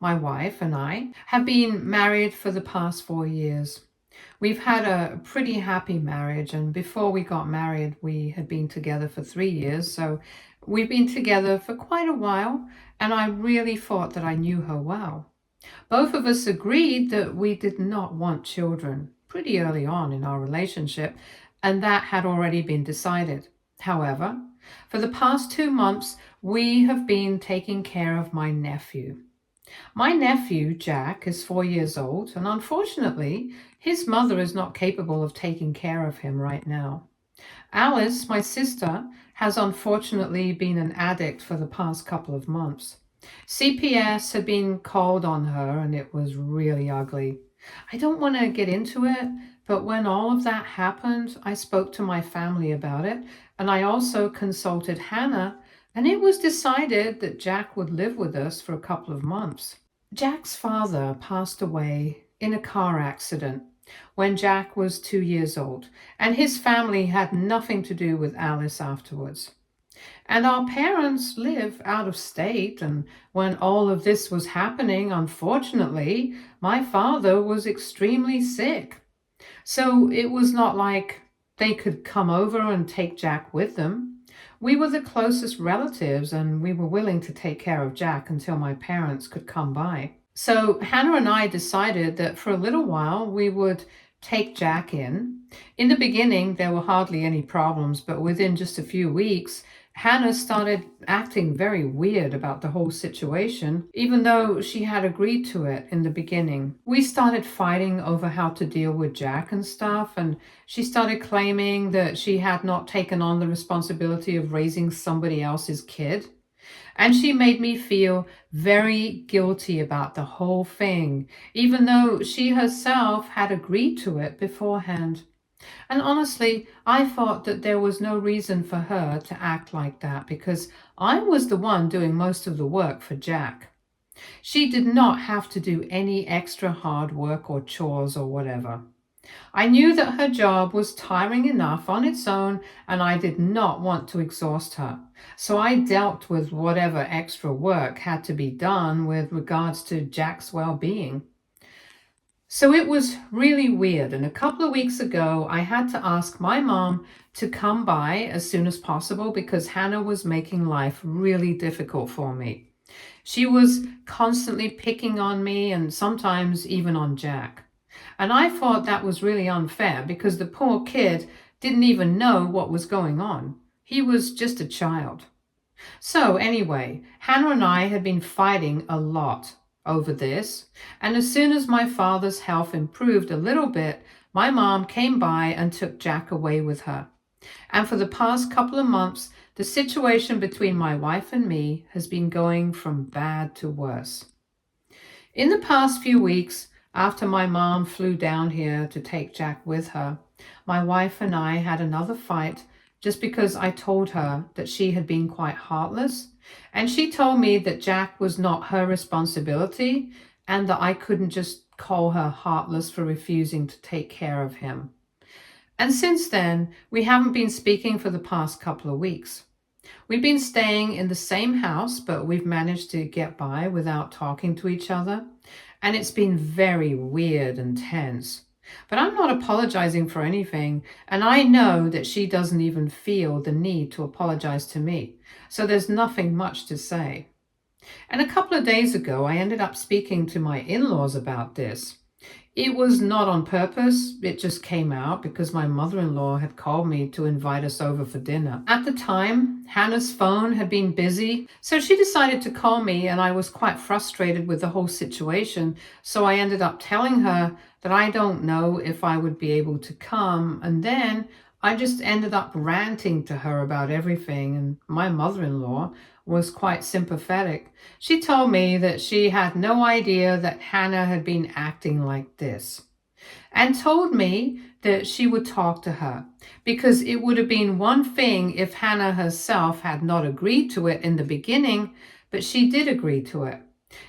my wife, and I have been married for the past 4 years. We've had a pretty happy marriage, and before we got married, we had been together for 3 years. So we've been together for quite a while, and I really thought that I knew her well. Both of us agreed that we did not want children pretty early on in our relationship, and that had already been decided. However, for the past 2 months, we have been taking care of my nephew. My nephew, Jack, is 4 years old, and unfortunately, his mother is not capable of taking care of him right now. Alice, my sister, has unfortunately been an addict for the past couple of months. CPS had been called on her, and it was really ugly. I don't want to get into it, but when all of that happened, I spoke to my family about it, and I also consulted Hannah, and it was decided that Jack would live with us for a couple of months. Jack's father passed away in a car accident when Jack was 2 years old, and his family had nothing to do with Alice afterwards. And our parents live out of state, and when all of this was happening, unfortunately, my father was extremely sick. So it was not like they could come over and take Jack with them. We were the closest relatives, and we were willing to take care of Jack until my parents could come by. So Hannah and I decided that for a little while we would take Jack in. In the beginning, there were hardly any problems, but within just a few weeks, Hannah started acting very weird about the whole situation, even though she had agreed to it in the beginning. We started fighting over how to deal with Jack and stuff, and she started claiming that she had not taken on the responsibility of raising somebody else's kid. And she made me feel very guilty about the whole thing, even though she herself had agreed to it beforehand. And honestly, I thought that there was no reason for her to act like that because I was the one doing most of the work for Jack. She did not have to do any extra hard work or chores or whatever. I knew that her job was tiring enough on its own, and I did not want to exhaust her. So I dealt with whatever extra work had to be done with regards to Jack's well-being. So it was really weird, and a couple of weeks ago, I had to ask my mom to come by as soon as possible because Hannah was making life really difficult for me. She was constantly picking on me and sometimes even on Jack. And I thought that was really unfair because the poor kid didn't even know what was going on. He was just a child. So anyway, Hannah and I had been fighting a lot over this, and as soon as my father's health improved a little bit, my mom came by and took Jack away with her. And for the past couple of months, the situation between my wife and me has been going from bad to worse. In the past few weeks, after my mom flew down here to take Jack with her, my wife and I had another fight just because I told her that she had been quite heartless, and she told me that Jack was not her responsibility and that I couldn't just call her heartless for refusing to take care of him. And since then, we haven't been speaking for the past couple of weeks. We've been staying in the same house, but we've managed to get by without talking to each other, and it's been very weird and tense. But I'm not apologizing for anything, and I know that she doesn't even feel the need to apologize to me, so there's nothing much to say. And a couple of days ago, I ended up speaking to my in-laws about this. It was not on purpose, it just came out because my mother-in-law had called me to invite us over for dinner. At the time, Hannah's phone had been busy, so she decided to call me, and I was quite frustrated with the whole situation, so I ended up telling her that I don't know if I would be able to come, and then I just ended up ranting to her about everything, and my mother-in-law was quite sympathetic. She told me that she had no idea that Hannah had been acting like this, and told me that she would talk to her, because it would have been one thing if Hannah herself had not agreed to it in the beginning, but she did agree to it.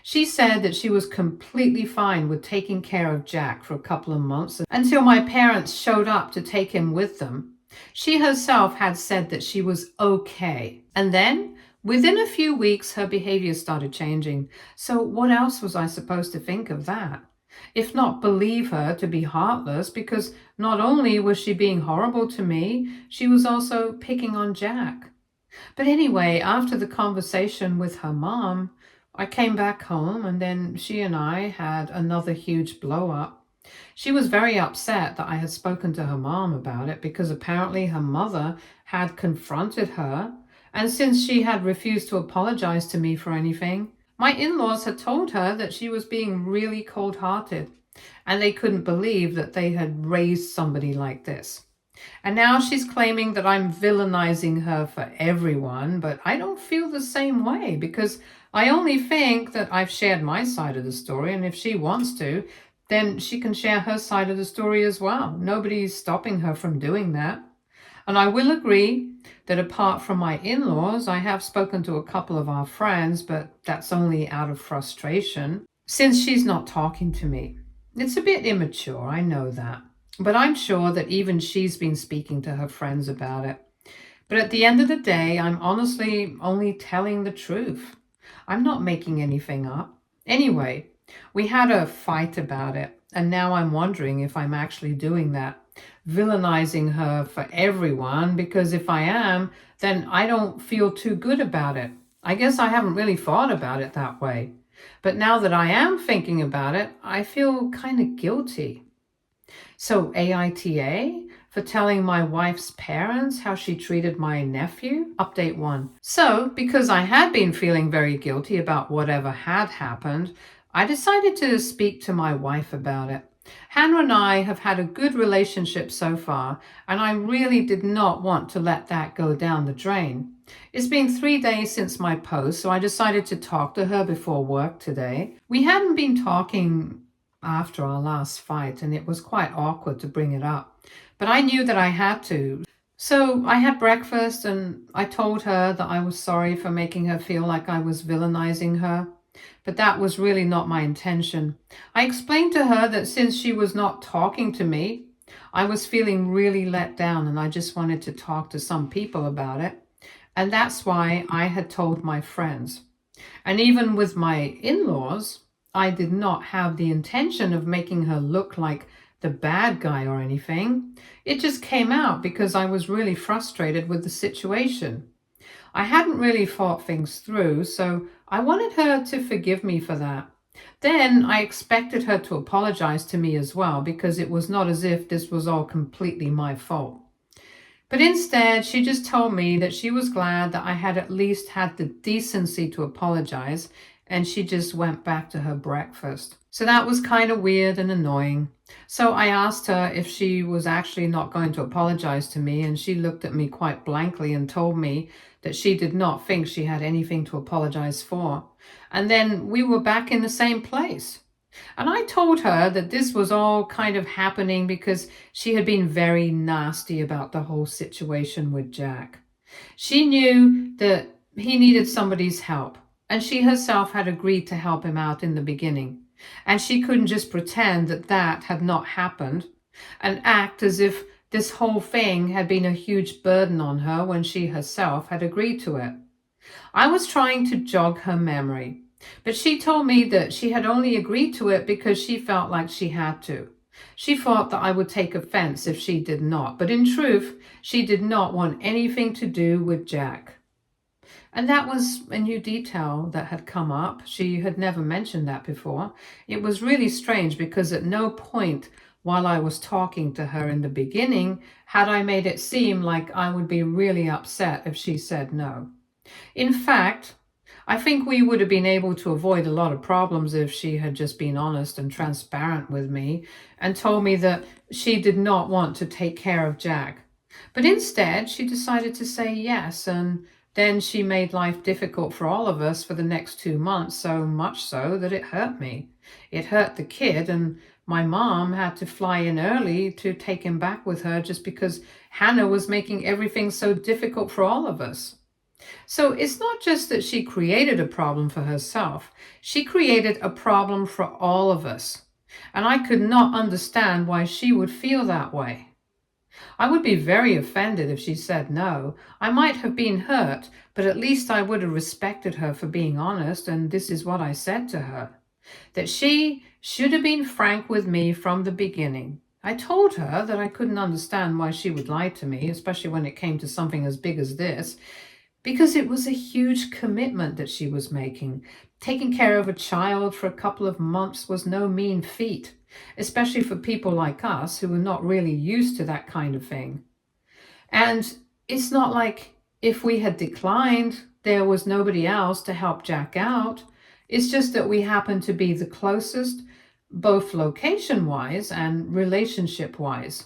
She said that she was completely fine with taking care of Jack for a couple of months until my parents showed up to take him with them. She herself had said that she was okay. And then Within a few weeks, her behavior started changing. So what else was I supposed to think of that? If not believe her to be heartless, because not only was she being horrible to me, she was also picking on Jack. But anyway, after the conversation with her mom, I came back home and then she and I had another huge blow up. She was very upset that I had spoken to her mom about it because apparently her mother had confronted her. And since she had refused to apologize to me for anything, my in laws had told her that she was being really cold hearted and they couldn't believe that they had raised somebody like this. And now she's claiming that I'm villainizing her for everyone, but I don't feel the same way because I only think that I've shared my side of the story, and if she wants to, then she can share her side of the story as well. Nobody's stopping her from doing that. And I will agree that apart from my in-laws, I have spoken to a couple of our friends, but that's only out of frustration since she's not talking to me. It's a bit immature, I know that. But I'm sure that even she's been speaking to her friends about it. But at the end of the day, I'm honestly only telling the truth. I'm not making anything up. Anyway, we had a fight about it, and now I'm wondering if I'm actually doing that, villainizing her for everyone, because if I am, then I don't feel too good about it. I guess I haven't really thought about it that way. But now that I am thinking about it, I feel kind of guilty. So AITA for telling my wife's parents how she treated my nephew? Update 1. So, because I had been feeling very guilty about whatever had happened, I decided to speak to my wife about it. Hannah and I have had a good relationship so far, and I really did not want to let that go down the drain. It's been 3 days since my post, so I decided to talk to her before work today. We hadn't been talking after our last fight, and it was quite awkward to bring it up. But I knew that I had to. So I had breakfast and I told her that I was sorry for making her feel like I was villainizing her. But that was really not my intention. I explained to her that since she was not talking to me, I was feeling really let down and I just wanted to talk to some people about it. And that's why I had told my friends. And even with my in-laws, I did not have the intention of making her look like the bad guy or anything. It just came out because I was really frustrated with the situation. I hadn't really thought things through, so I wanted her to forgive me for that. Then I expected her to apologize to me as well, because it was not as if this was all completely my fault. But instead, she just told me that she was glad that I had at least had the decency to apologize, and she just went back to her breakfast. So that was kind of weird and annoying. So I asked her if she was actually not going to apologize to me, and she looked at me quite blankly and told me that she did not think she had anything to apologize for. And then we were back in the same place. And I told her that this was all kind of happening because she had been very nasty about the whole situation with Jack. She knew that he needed somebody's help, and she herself had agreed to help him out in the beginning. And she couldn't just pretend that that had not happened and act as if this whole thing had been a huge burden on her when she herself had agreed to it. I was trying to jog her memory, but she told me that she had only agreed to it because she felt like she had to. She thought that I would take offense if she did not, but in truth, she did not want anything to do with Jack. And that was a new detail that had come up. She had never mentioned that before. It was really strange because at no point while I was talking to her in the beginning had I made it seem like I would be really upset if she said no. In fact, I think we would have been able to avoid a lot of problems if she had just been honest and transparent with me and told me that she did not want to take care of Jack. But instead, she decided to say yes, and then she made life difficult for all of us for the next 2 months, so much so that it hurt me. It hurt the kid, and my mom had to fly in early to take him back with her just because Hannah was making everything so difficult for all of us. So it's not just that she created a problem for herself, she created a problem for all of us. And I could not understand why she would feel that way. I would be very offended if she said no. I might have been hurt, but at least I would have respected her for being honest, and this is what I said to her. That she should have been frank with me from the beginning. I told her that I couldn't understand why she would lie to me, especially when it came to something as big as this, because it was a huge commitment that she was making. Taking care of a child for a couple of months was no mean feat, especially for people like us who were not really used to that kind of thing. And it's not like if we had declined, there was nobody else to help Jack out. It's just that we happened to be the closest, both location-wise and relationship-wise.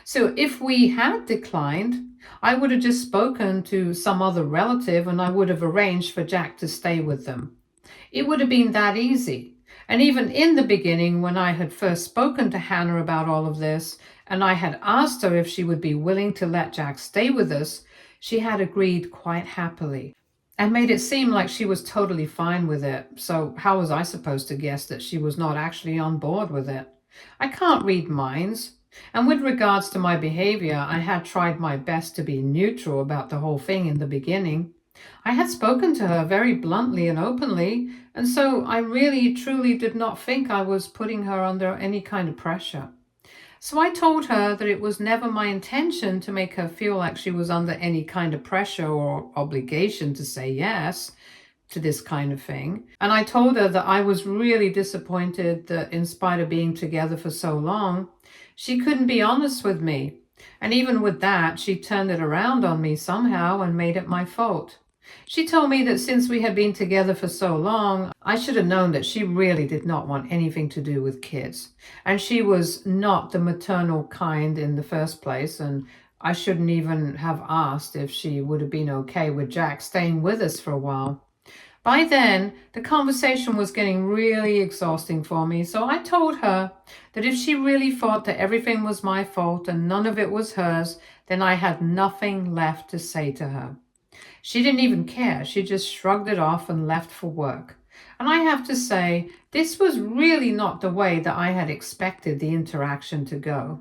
So if we had declined, I would have just spoken to some other relative and I would have arranged for Jack to stay with them. It would have been that easy. And even in the beginning, when I had first spoken to Hannah about all of this, and I had asked her if she would be willing to let Jack stay with us, she had agreed quite happily and made it seem like she was totally fine with it. So how was I supposed to guess that she was not actually on board with it? I can't read minds. And with regards to my behavior, I had tried my best to be neutral about the whole thing in the beginning. I had spoken to her very bluntly and openly, and so I really truly did not think I was putting her under any kind of pressure. So I told her that it was never my intention to make her feel like she was under any kind of pressure or obligation to say yes to this kind of thing. And I told her that I was really disappointed that in spite of being together for so long, she couldn't be honest with me. And even with that, she turned it around on me somehow and made it my fault. She told me that since we had been together for so long, I should have known that she really did not want anything to do with kids. And she was not the maternal kind in the first place, and I shouldn't even have asked if she would have been okay with Jack staying with us for a while. By then, the conversation was getting really exhausting for me, so I told her that if she really thought that everything was my fault and none of it was hers, then I had nothing left to say to her. She didn't even care. She just shrugged it off and left for work. And I have to say, this was really not the way that I had expected the interaction to go.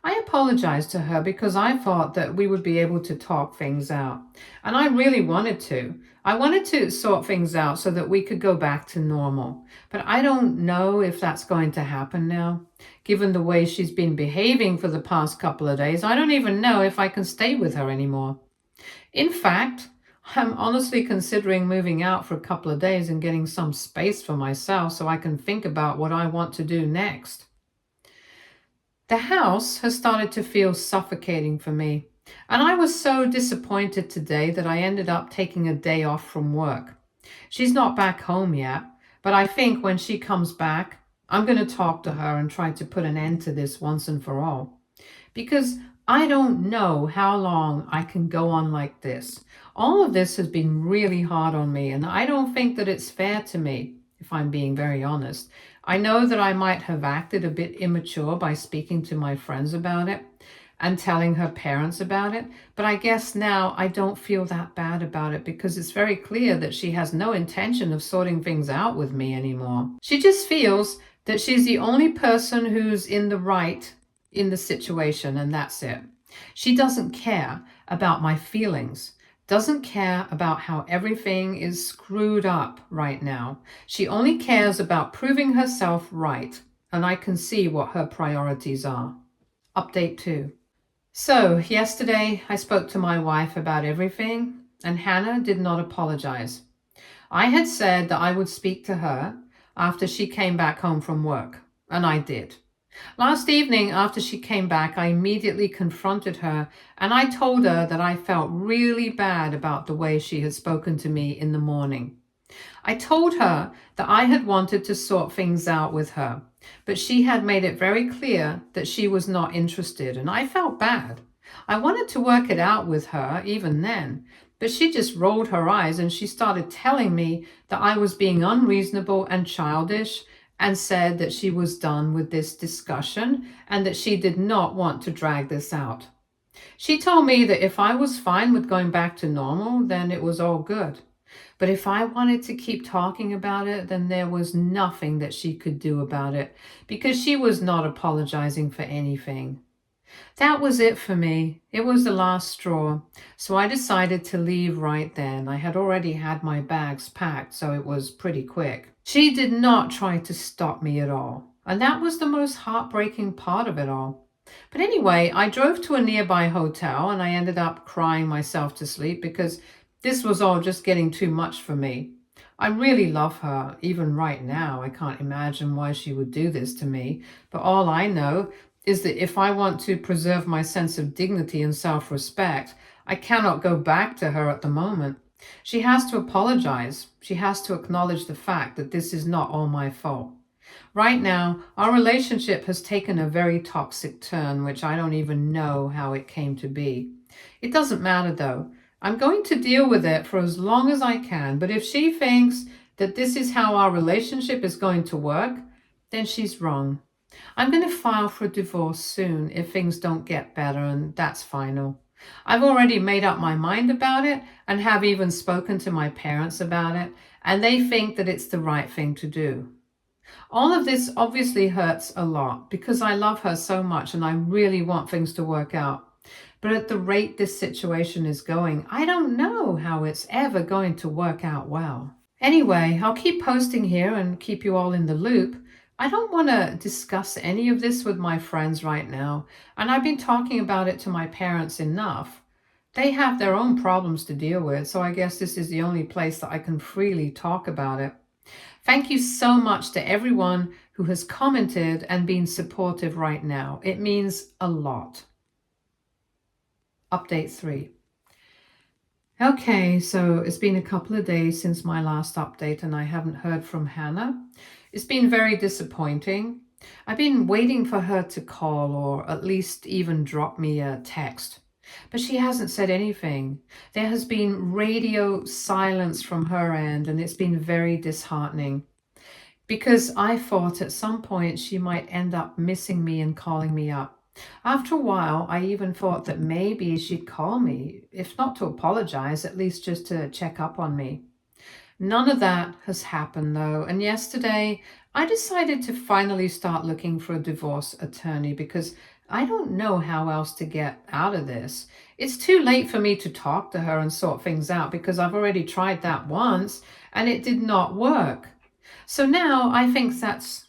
I apologized to her because I thought that we would be able to talk things out. And I really wanted to. I wanted to sort things out so that we could go back to normal. But I don't know if that's going to happen now. Given the way she's been behaving for the past couple of days, I don't even know if I can stay with her anymore. In fact, I'm honestly considering moving out for a couple of days and getting some space for myself so I can think about what I want to do next. The house has started to feel suffocating for me, and I was so disappointed today that I ended up taking a day off from work. She's not back home yet, but I think when she comes back, I'm going to talk to her and try to put an end to this once and for all. Because I don't know how long I can go on like this. All of this has been really hard on me, and I don't think that it's fair to me, if I'm being very honest. I know that I might have acted a bit immature by speaking to my friends about it and telling her parents about it, but I guess now I don't feel that bad about it because it's very clear that she has no intention of sorting things out with me anymore. She just feels that she's the only person who's in the right in the situation, and that's it. She doesn't care about my feelings, doesn't care about how everything is screwed up right now. She only cares about proving herself right, and I can see what her priorities are. Update 2. So, yesterday I spoke to my wife about everything, and Hannah did not apologize. I had said that I would speak to her after she came back home from work, and I did. Last evening, after she came back, I immediately confronted her and I told her that I felt really bad about the way she had spoken to me in the morning. I told her that I had wanted to sort things out with her, but she had made it very clear that she was not interested, and I felt bad. I wanted to work it out with her even then, but she just rolled her eyes and she started telling me that I was being unreasonable and childish, and said that she was done with this discussion and that she did not want to drag this out. She told me that if I was fine with going back to normal, then it was all good. But if I wanted to keep talking about it, then there was nothing that she could do about it because she was not apologizing for anything. That was it for me. It was the last straw. So I decided to leave right then. I had already had my bags packed, so it was pretty quick. She did not try to stop me at all. And that was the most heartbreaking part of it all. But anyway, I drove to a nearby hotel and I ended up crying myself to sleep because this was all just getting too much for me. I really love her. Even right now, I can't imagine why she would do this to me. But all I know is that if I want to preserve my sense of dignity and self-respect, I cannot go back to her at the moment. She has to apologize. She has to acknowledge the fact that this is not all my fault. Right now, our relationship has taken a very toxic turn, which I don't even know how it came to be. It doesn't matter though. I'm going to deal with it for as long as I can, but if she thinks that this is how our relationship is going to work, then she's wrong. I'm going to file for a divorce soon if things don't get better, and that's final. I've already made up my mind about it and have even spoken to my parents about it, and they think that it's the right thing to do. All of this obviously hurts a lot because I love her so much and I really want things to work out. But at the rate this situation is going, I don't know how it's ever going to work out well. Anyway, I'll keep posting here and keep you all in the loop. I don't want to discuss any of this with my friends right now, and I've been talking about it to my parents enough. They have their own problems to deal with, so I guess this is the only place that I can freely talk about it. Thank you so much to everyone who has commented and been supportive right now. It means a lot. Update 3. Okay, so it's been a couple of days since my last update and I haven't heard from Hannah. It's been very disappointing. I've been waiting for her to call or at least even drop me a text. But she hasn't said anything. There has been radio silence from her end, and it's been very disheartening. Because I thought at some point she might end up missing me and calling me up. After a while, I even thought that maybe she'd call me, if not to apologize, at least just to check up on me. None of that has happened though, and yesterday I decided to finally start looking for a divorce attorney because I don't know how else to get out of this. It's too late for me to talk to her and sort things out because I've already tried that once and it did not work. So now I think that's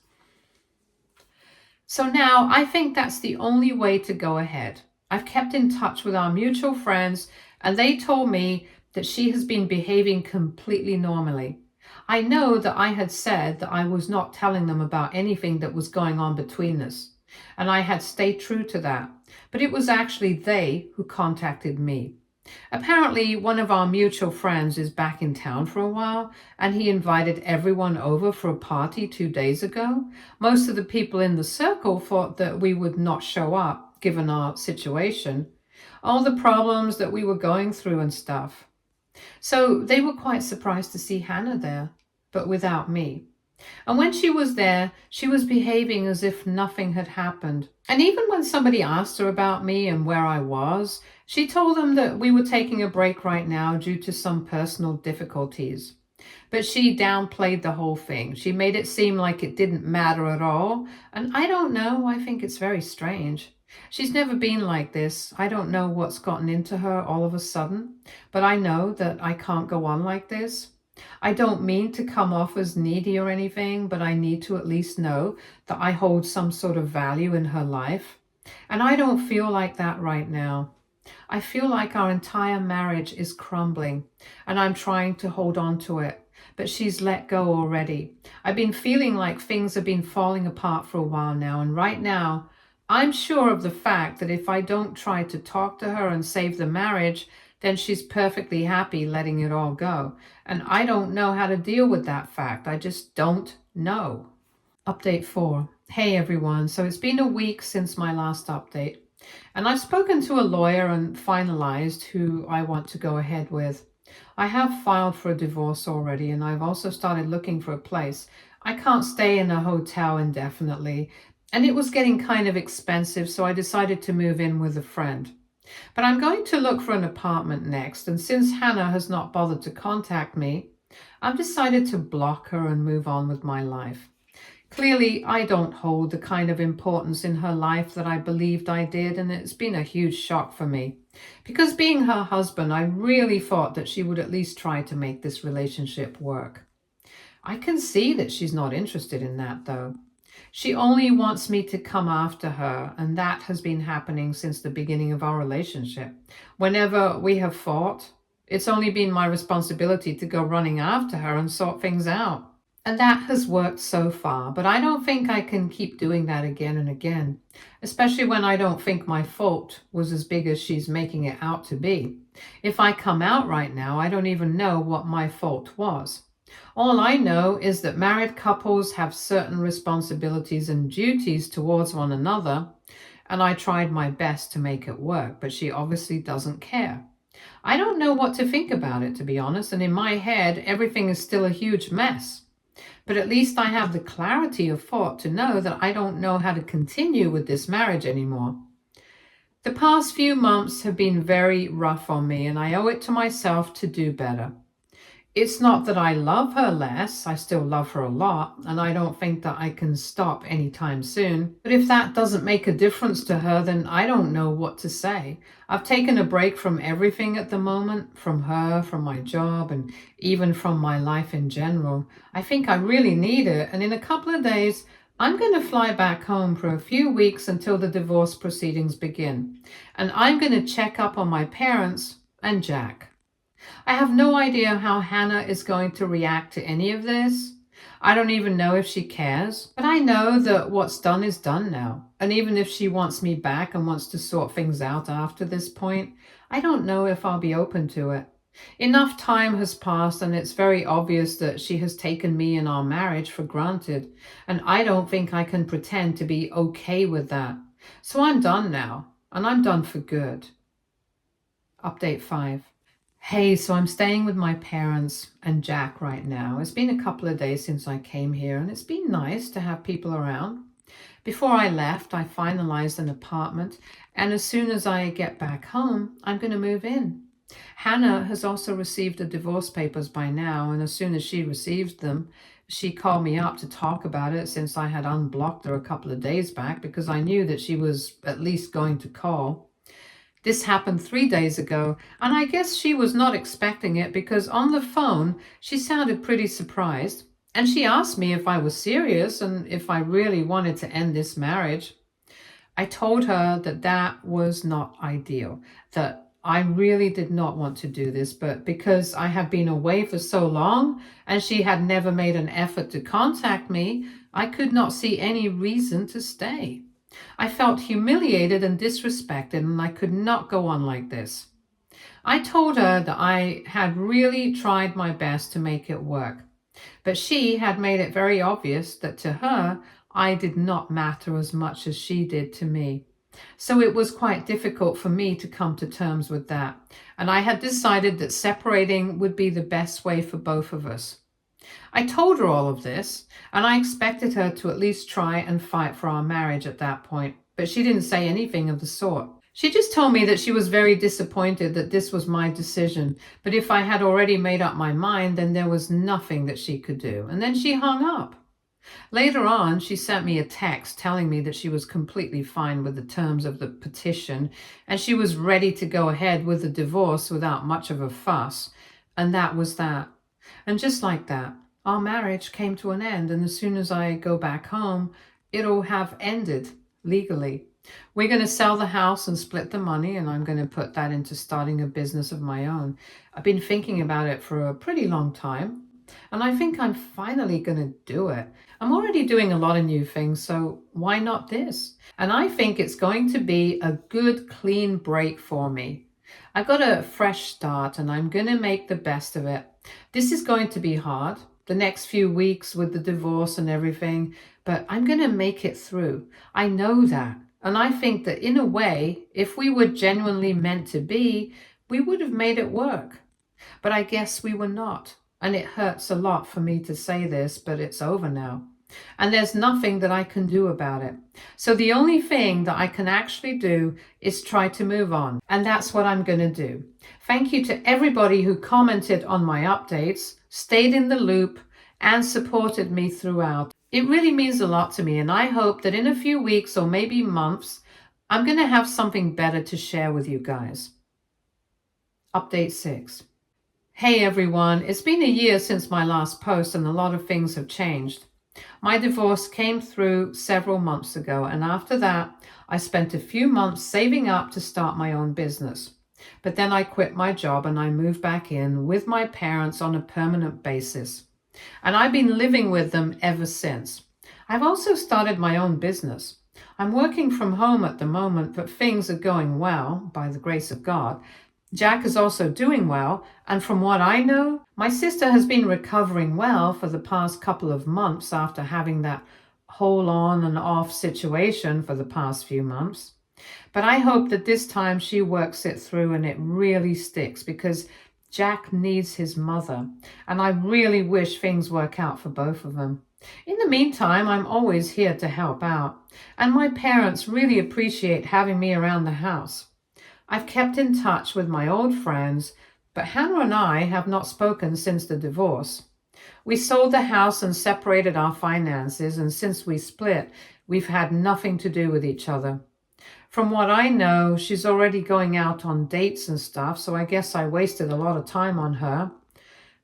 the only way to go ahead. I've kept in touch with our mutual friends and they told me that she has been behaving completely normally. I know that I had said that I was not telling them about anything that was going on between us, and I had stayed true to that, but it was actually they who contacted me. Apparently, one of our mutual friends is back in town for a while, and he invited everyone over for a party 2 days ago. Most of the people in the circle thought that we would not show up, given our situation, all the problems that we were going through and stuff. So they were quite surprised to see Hannah there, but without me. And when she was there, she was behaving as if nothing had happened. And even when somebody asked her about me and where I was, she told them that we were taking a break right now due to some personal difficulties. But she downplayed the whole thing. She made it seem like it didn't matter at all. And I don't know, I think it's very strange. She's never been like this. I don't know what's gotten into her all of a sudden, but I know that I can't go on like this. I don't mean to come off as needy or anything, but I need to at least know that I hold some sort of value in her life. And I don't feel like that right now. I feel like our entire marriage is crumbling and I'm trying to hold on to it, but she's let go already. I've been feeling like things have been falling apart for a while now, and right now I'm sure of the fact that if I don't try to talk to her and save the marriage, then she's perfectly happy letting it all go. And I don't know how to deal with that fact. I just don't know. Update 4. Hey everyone. So it's been a week since my last update. And I've spoken to a lawyer and finalized who I want to go ahead with. I have filed for a divorce already, and I've also started looking for a place. I can't stay in a hotel indefinitely, and it was getting kind of expensive, so I decided to move in with a friend. But I'm going to look for an apartment next, and since Hannah has not bothered to contact me, I've decided to block her and move on with my life. Clearly, I don't hold the kind of importance in her life that I believed I did, and it's been a huge shock for me. Because being her husband, I really thought that she would at least try to make this relationship work. I can see that she's not interested in that, though. She only wants me to come after her, and that has been happening since the beginning of our relationship. Whenever we have fought, it's only been my responsibility to go running after her and sort things out. And that has worked so far, but I don't think I can keep doing that again and again, especially when I don't think my fault was as big as she's making it out to be. If I come out right now, I don't even know what my fault was. All I know is that married couples have certain responsibilities and duties towards one another, and I tried my best to make it work, but she obviously doesn't care. I don't know what to think about it, to be honest, and in my head, everything is still a huge mess. But at least I have the clarity of thought to know that I don't know how to continue with this marriage anymore. The past few months have been very rough on me, and I owe it to myself to do better. It's not that I love her less, I still love her a lot, and I don't think that I can stop anytime soon. But if that doesn't make a difference to her, then I don't know what to say. I've taken a break from everything at the moment, from her, from my job, and even from my life in general. I think I really need it, and in a couple of days, I'm going to fly back home for a few weeks until the divorce proceedings begin. And I'm going to check up on my parents and Jack. I have no idea how Hannah is going to react to any of this. I don't even know if she cares, but I know that what's done is done now. And even if she wants me back and wants to sort things out after this point, I don't know if I'll be open to it. Enough time has passed, and it's very obvious that she has taken me and our marriage for granted, and I don't think I can pretend to be okay with that. So I'm done now, and I'm done for good. Update 5. Hey, so I'm staying with my parents and Jack right now. It's been a couple of days since I came here, and it's been nice to have people around. Before I left, I finalized an apartment, and as soon as I get back home, I'm going to move in. Hannah has also received the divorce papers by now, and as soon as she receives them, she called me up to talk about it since I had unblocked her a couple of days back because I knew that she was at least going to call. This happened 3 days ago, and I guess she was not expecting it because on the phone, she sounded pretty surprised. And she asked me if I was serious and if I really wanted to end this marriage. I told her that that was not ideal, that I really did not want to do this, but because I had been away for so long and she had never made an effort to contact me, I could not see any reason to stay. I felt humiliated and disrespected, and I could not go on like this. I told her that I had really tried my best to make it work, but she had made it very obvious that to her, I did not matter as much as she did to me. So it was quite difficult for me to come to terms with that, and I had decided that separating would be the best way for both of us. I told her all of this, and I expected her to at least try and fight for our marriage at that point, but she didn't say anything of the sort. She just told me that she was very disappointed that this was my decision, but if I had already made up my mind, then there was nothing that she could do, and then she hung up. Later on, she sent me a text telling me that she was completely fine with the terms of the petition, and she was ready to go ahead with the divorce without much of a fuss, and that was that. And just like that, our marriage came to an end, and as soon as I go back home, it'll have ended legally. We're going to sell the house and split the money, and I'm going to put that into starting a business of my own. I've been thinking about it for a pretty long time, and I think I'm finally going to do it. I'm already doing a lot of new things, so why not this? And I think it's going to be a good, clean break for me. I got a fresh start, and I'm going to make the best of it. This is going to be hard, the next few weeks with the divorce and everything, but I'm going to make it through. I know that. And I think that in a way, if we were genuinely meant to be, we would have made it work. But I guess we were not. And it hurts a lot for me to say this, but it's over now. And there's nothing that I can do about it. So the only thing that I can actually do is try to move on. And that's what I'm going to do. Thank you to everybody who commented on my updates, stayed in the loop, and supported me throughout. It really means a lot to me, and I hope that in a few weeks or maybe months, I'm going to have something better to share with you guys. Update 6. Hey everyone, it's been a year since my last post and a lot of things have changed. My divorce came through several months ago, and after that, I spent a few months saving up to start my own business. But then I quit my job and I moved back in with my parents on a permanent basis. And I've been living with them ever since. I've also started my own business. I'm working from home at the moment, but things are going well, by the grace of God. Jack is also doing well, and from what I know, my sister has been recovering well for the past couple of months after having that whole on and off situation for the past few months. But I hope that this time she works it through and it really sticks, because Jack needs his mother, and I really wish things work out for both of them. In the meantime, I'm always here to help out, and my parents really appreciate having me around the house. I've kept in touch with my old friends, but Hannah and I have not spoken since the divorce. We sold the house and separated our finances, and since we split, we've had nothing to do with each other. From what I know, she's already going out on dates and stuff, so I guess I wasted a lot of time on her.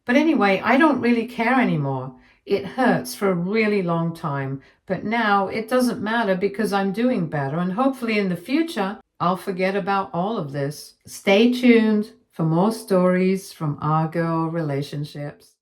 But anyway, I don't really care anymore. It hurts for a really long time, but now it doesn't matter because I'm doing better, and hopefully in the future, I'll forget about all of this. Stay tuned for more stories from our girl relationships.